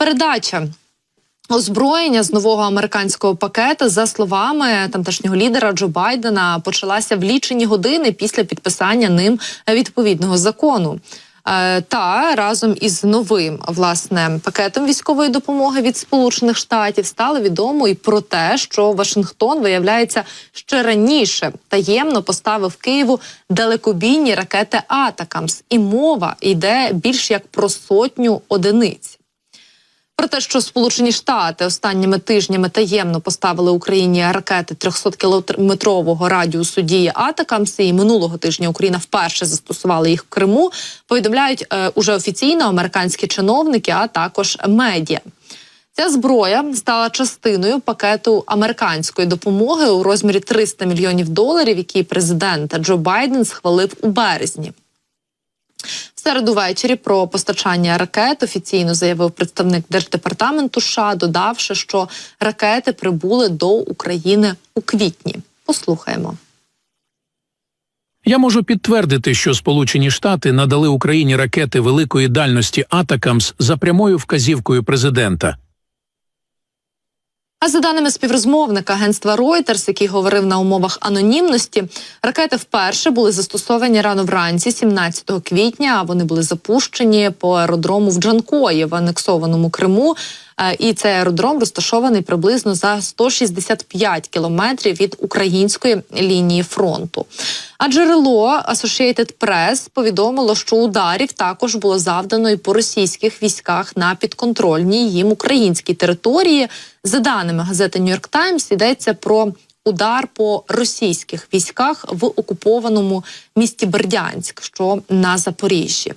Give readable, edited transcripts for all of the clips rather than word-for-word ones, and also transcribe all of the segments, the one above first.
Передача озброєння з нового американського пакета, за словами тамтешнього лідера Джо Байдена, почалася в лічені години після підписання ним відповідного закону. Та разом із новим, власне, пакетом військової допомоги від Сполучених Штатів стало відомо і про те, що Вашингтон, виявляється, ще раніше таємно поставив Києву далекобійні ракети «Атакамс». І мова йде більш як про 100 одиниць. Про те, що Сполучені Штати останніми тижнями таємно поставили Україні ракети 300-кілометрового радіусу дії «Атакамс», і минулого тижня Україна вперше застосувала їх в Криму, повідомляють уже офіційно американські чиновники, а також медіа. Ця зброя стала частиною пакету американської допомоги у розмірі $300 мільйонів, який президент Джо Байден схвалив у березні. В середу ввечері про постачання ракет офіційно заявив представник Держдепартаменту США, додавши, що ракети прибули до України у квітні. Послухаємо. Я можу підтвердити, що Сполучені Штати надали Україні ракети великої дальності «Атакамс» за прямою вказівкою президента. А за даними співрозмовника агентства Reuters, який говорив на умовах анонімності, ракети вперше були застосовані рано вранці 17 квітня, а вони були запущені по аеродрому в Джанкої в анексованому Криму. І цей аеродром розташований приблизно за 165 кілометрів від української лінії фронту. А джерело Associated Press повідомило, що ударів також було завдано і по російських військах на підконтрольній їм українській території. За даними газети New York Times, йдеться про удар по російських військах в окупованому місті Бердянськ, що на Запоріжжі.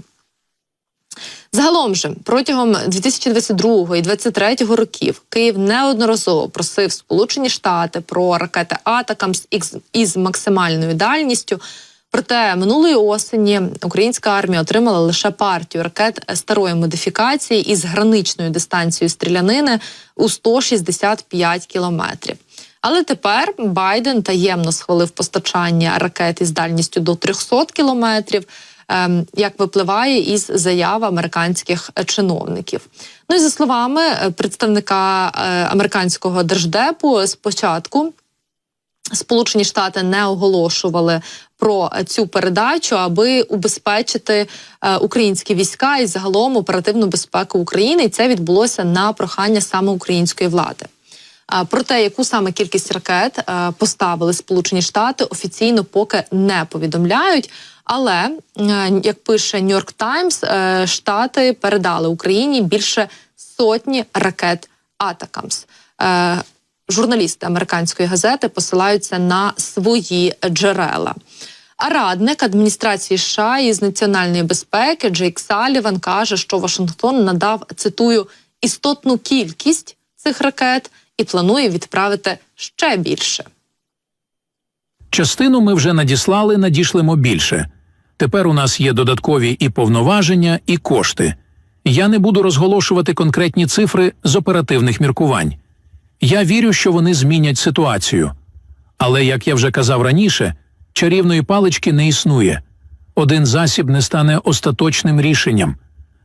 Загалом же, протягом 2022 і 2023 років Київ неодноразово просив Сполучені Штати про ракети «Атакамс» із максимальною дальністю. Проте минулої осені українська армія отримала лише партію ракет старої модифікації із граничною дистанцією стрілянини у 165 кілометрів. Але тепер Байден таємно схвалив постачання ракет із дальністю до 300 кілометрів, як випливає із заяв американських чиновників. Ну і за словами представника американського держдепу, спочатку Сполучені Штати не оголошували про цю передачу, аби убезпечити українські війська і загалом оперативну безпеку України. І це відбулося на прохання саме української влади. Про те, яку саме кількість ракет поставили Сполучені Штати, офіційно поки не повідомляють. Але, як пише New York Times, Штати передали Україні більше 100 ракет «Атакамс». Журналісти американської газети посилаються на свої джерела. А радник адміністрації США із національної безпеки Джейк Салліван каже, що Вашингтон надав, цитую, «істотну кількість цих ракет» і планує відправити ще більше. Частину ми вже надіслали, надішлемо більше. Тепер у нас є додаткові і повноваження, і кошти. Я не буду розголошувати конкретні цифри з оперативних міркувань. Я вірю, що вони змінять ситуацію. Але, як я вже казав раніше, чарівної палички не існує. Один засіб не стане остаточним рішенням.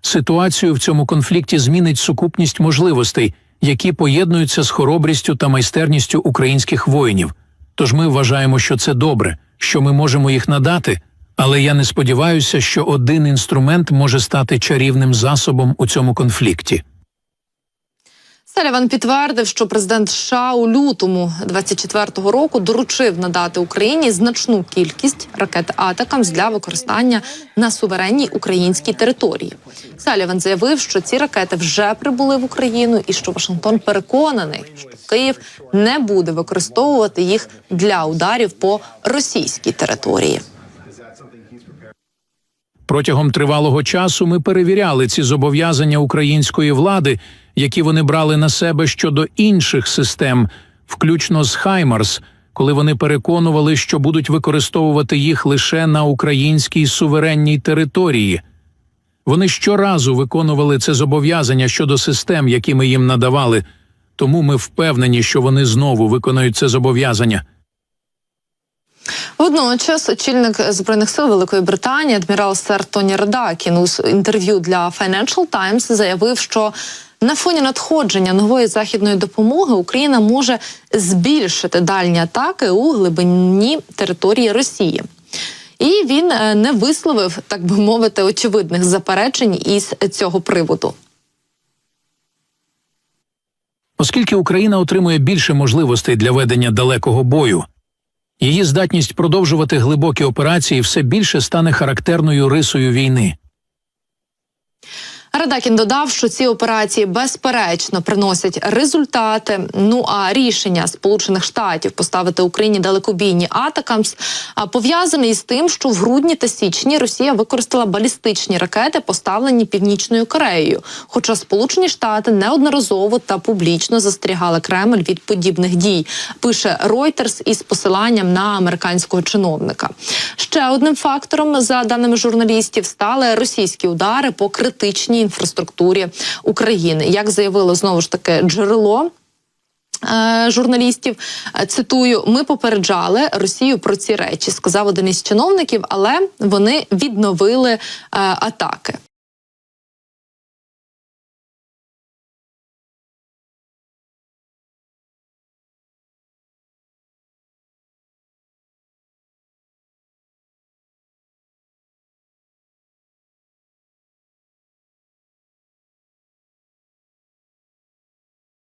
Ситуацію в цьому конфлікті змінить сукупність можливостей, які поєднуються з хоробрістю та майстерністю українських воїнів. Тож ми вважаємо, що це добре, що ми можемо їх надати, але я не сподіваюся, що один інструмент може стати чарівним засобом у цьому конфлікті. Салліван підтвердив, що президент США у лютому 2024 року доручив надати Україні значну кількість ракет «Атакамс» для використання на суверенній українській території. Салліван заявив, що ці ракети вже прибули в Україну і що Вашингтон переконаний, що Київ не буде використовувати їх для ударів по російській території. Протягом тривалого часу ми перевіряли ці зобов'язання української влади, які вони брали на себе щодо інших систем, включно з «Хаймарс», коли вони переконували, що будуть використовувати їх лише на українській суверенній території. Вони щоразу виконували це зобов'язання щодо систем, які ми їм надавали, тому ми впевнені, що вони знову виконають це зобов'язання. Водночас очільник Збройних сил Великої Британії адмірал сер Тоні Радакін у інтерв'ю для Financial Times заявив, що На фоні надходження нової західної допомоги Україна може збільшити дальні атаки у глибині території Росії. І він не висловив, так би мовити, очевидних заперечень із цього приводу. Оскільки Україна отримує більше можливостей для ведення далекого бою, її здатність продовжувати глибокі операції все більше стане характерною рисою війни. Радакін додав, що ці операції безперечно приносять результати. Ну а рішення Сполучених Штатів поставити Україні далекобійні «Атакамс» пов'язане із тим, що в грудні та січні Росія використала балістичні ракети, поставлені Північною Кореєю. Хоча Сполучені Штати неодноразово та публічно застерігали Кремль від подібних дій, пише Reuters із посиланням на американського чиновника. Ще одним фактором, за даними журналістів, стали російські удари по критичній інфраструктурі України. Як заявило знову ж таки джерело журналістів, цитую, «Ми попереджали Росію про ці речі», сказав один із чиновників, але вони відновили атаки.